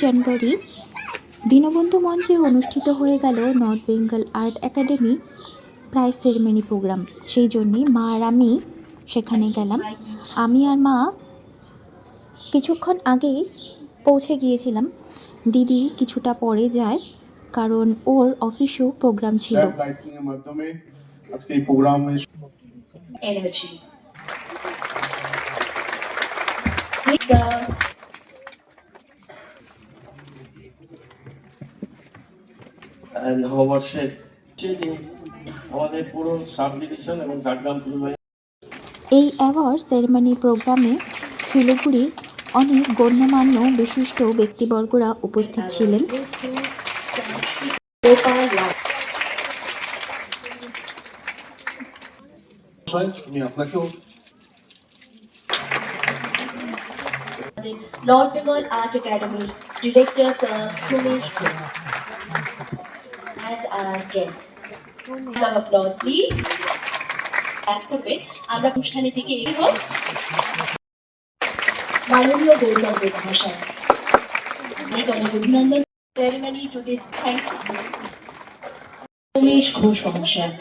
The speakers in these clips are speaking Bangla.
জানুয়ারি দীনবন্ধু মঞ্চে অনুষ্ঠিত হয়ে গেল north Bengal art academy prize ceremony programme. সেই জন্যে মা আর আমি সেখানে গেলাম। আমি আর মা কিছুক্ষণ আগেই পৌঁছে গিয়েছিলাম। দিদি কিছুটা পরে যায়, কারণ ওর অফিসেও প্রোগ্রাম ছিল। আজকে এই প্রোগ্রামে এনার্জি নববর্ষের আমাদের পুরো সাব ডিভিশন এবং ঝাড়গ্রাম পুরুলিয়া এই অ্যাওয়ার্ড সেরেমনি প্রোগ্রামে শিলিগুড়ির অনেক গণ্যমান্য বিশিষ্ট ব্যক্তিবর্গরা উপস্থিত ছিলেন। আমি আপনাকেও North Bengal Art Academy Director Sir Sumesh as our guest. Some applause please. আমরা অনুষ্ঠানের দিকে এগিয়ে মাননীয় গৌরব মহাশয় অনেক অনেক অভিনন্দন। Ceremony to this thank Umesh Ghosh মহাশয়।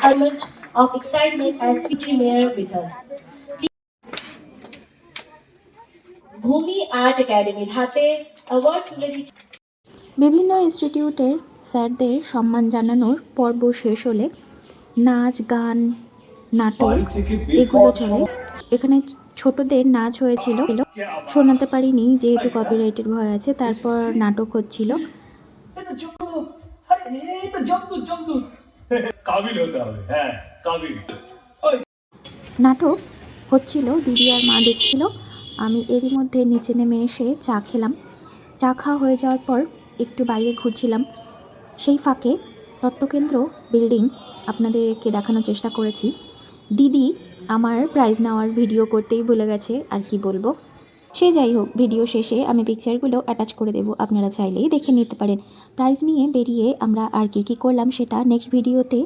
Element of excitement as Deputy Mayor with us. ভূমি আর্ট একাডেমির হাতে অ্যাওয়ার্ড তুলে দিচ্ছে। বিভিন্ন ইনস্টিটিউটের স্যারদের সম্মান জানানোর পর্ব শেষ হলে নাচ, গান, নাটক এগুলো চলে। এখানে ছোটদের নাচ হয়েছিল, শোনাতে পারিনি যেহেতু কপিরাইটের ভয় আছে। তারপর নাটক হচ্ছিল। নাটক হচ্ছিল, দিদি আর মা দেখছিল। আমি এরই মধ্যে নিচে নেমে এসে চা খেলাম। চা খাওয়া হয়ে যাওয়ার পর একটু বাইরে ঘুরছিলাম। সেই ফাঁকে তত্ত্বকেন্দ্র বিল্ডিং আপনাদেরকে দেখানোর চেষ্টা করেছি। দিদি আমার প্রাইজ নেওয়ার ভিডিও করতেই ভুলে গেছে, আর কি বলবো। সে যাই হোক, ভিডিও শেষে আমি পিকচারগুলো অ্যাটাচ করে দেবো, আপনারা চাইলেই দেখে নিতে পারেন। প্রাইজ নিয়ে বেরিয়ে আমরা আর কি করলাম সেটা নেক্সট ভিডিওতে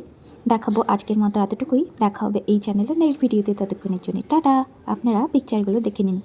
দেখাবো। আজকের মতো এতটুকুই, দেখা হবে এই চ্যানেলে নেক্সট ভিডিওতে। ততক্ষণের জন্য টাটা। আপনারা পিকচারগুলো দেখে নিন।